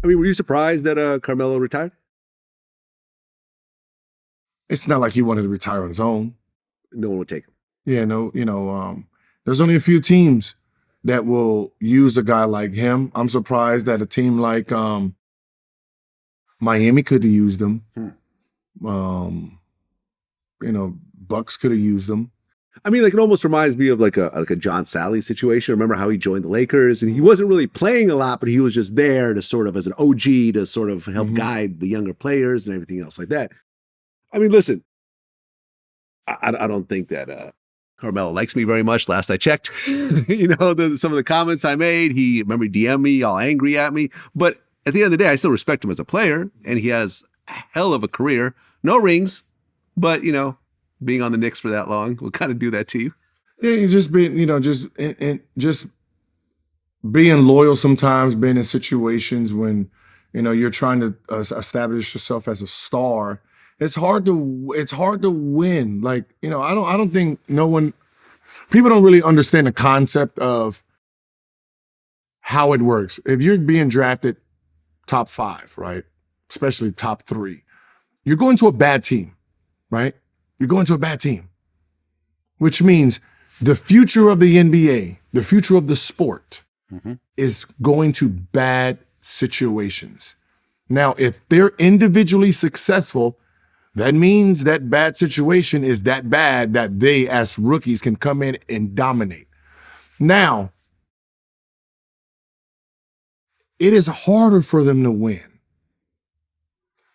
I mean, were you surprised that Carmelo retired? It's not like he wanted to retire on his own. No one would take him. Yeah, no, there's only a few teams that will use a guy like him. I'm surprised that a team like Miami could have used him. Bucks could have used him. I mean, like, it almost reminds me of like a John Sally situation. Remember how he joined the Lakers and he wasn't really playing a lot, but he was just there to sort of, as an OG, to sort of help guide the younger players and everything else like that. I mean, listen, I don't think that Carmelo likes me very much. Last I checked, some of the comments I made, he DM'd me all angry at me. But at the end of the day, I still respect him as a player, and he has a hell of a career. No rings, but being on the Knicks for that long will kind of do that to you. Yeah, you just being, just being loyal sometimes, being in situations when, you're trying to establish yourself as a star. It's hard to win. Like, I don't think people don't really understand the concept of how it works. If you're being drafted top 5, right? Especially top 3, you're going to a bad team, right? You're going to a bad team, which means the future of the NBA, the future of the sport is going to bad situations. Now, if they're individually successful, that means that bad situation is that bad that they, as rookies, can come in and dominate. Now, it is harder for them to win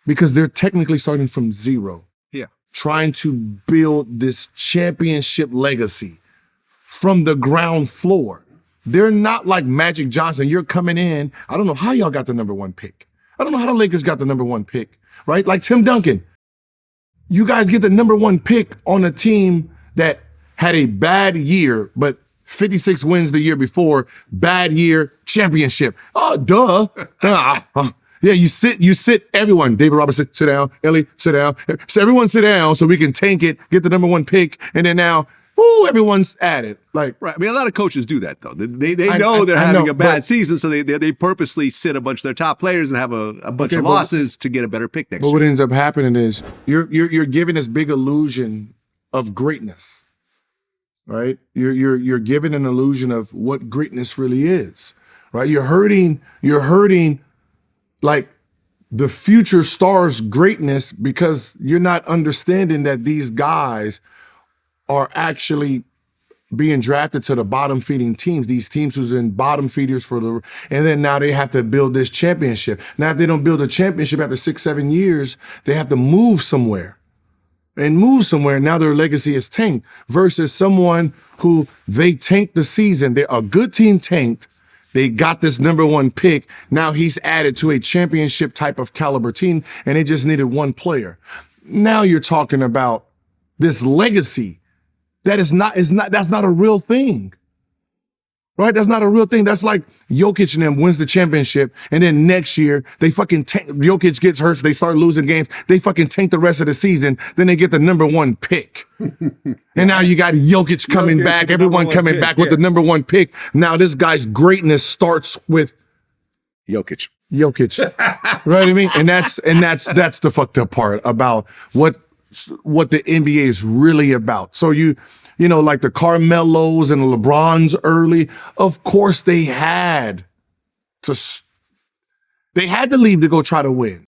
because they're technically starting from zero. Yeah. Trying to build this championship legacy from the ground floor. They're not like Magic Johnson. You're coming in. I don't know how y'all got the number 1 pick. I don't know how the Lakers got the number 1 pick, right? Like Tim Duncan. You guys get the number 1 pick on a team that had a bad year, but 56 wins the year before, bad year, championship. Oh, duh. Yeah, you sit, everyone. David Robinson, sit down. Ellie, sit down. So everyone sit down so we can tank it, get the number 1 pick, and then now, everyone's at it. Like, right. I mean, a lot of coaches do that, though. They know they're having a bad season, so they purposely sit a bunch of their top players and have a bunch of losses to get a better pick next year. But what ends up happening is you're giving this big illusion of greatness, right? You're giving an illusion of what greatness really is, right? You're hurting like the future stars' greatness because you're not understanding that these guys are actually being drafted to the bottom feeding teams, these teams who's in bottom feeders and then now they have to build this championship. Now, if they don't build a championship after 6-7 years, they have to move somewhere. Now their legacy is tanked versus someone who they tanked the season. A good team tanked. They got this number 1 pick. Now he's added to a championship type of caliber team and they just needed 1 player. Now you're talking about this legacy. That's not a real thing. Right? That's not a real thing. That's like Jokic and them wins the championship, and then next year they fucking Jokic gets hurt, so they start losing games. They fucking tank the rest of the season. Then they get the number 1 pick. And now you got Jokic coming back, everyone coming back with the number 1 pick. Now this guy's greatness starts with Jokic. Right what I mean? And that's the fucked up part about what the NBA is really about. So like the Carmelos and the LeBrons early, of course they had to leave to go try to win.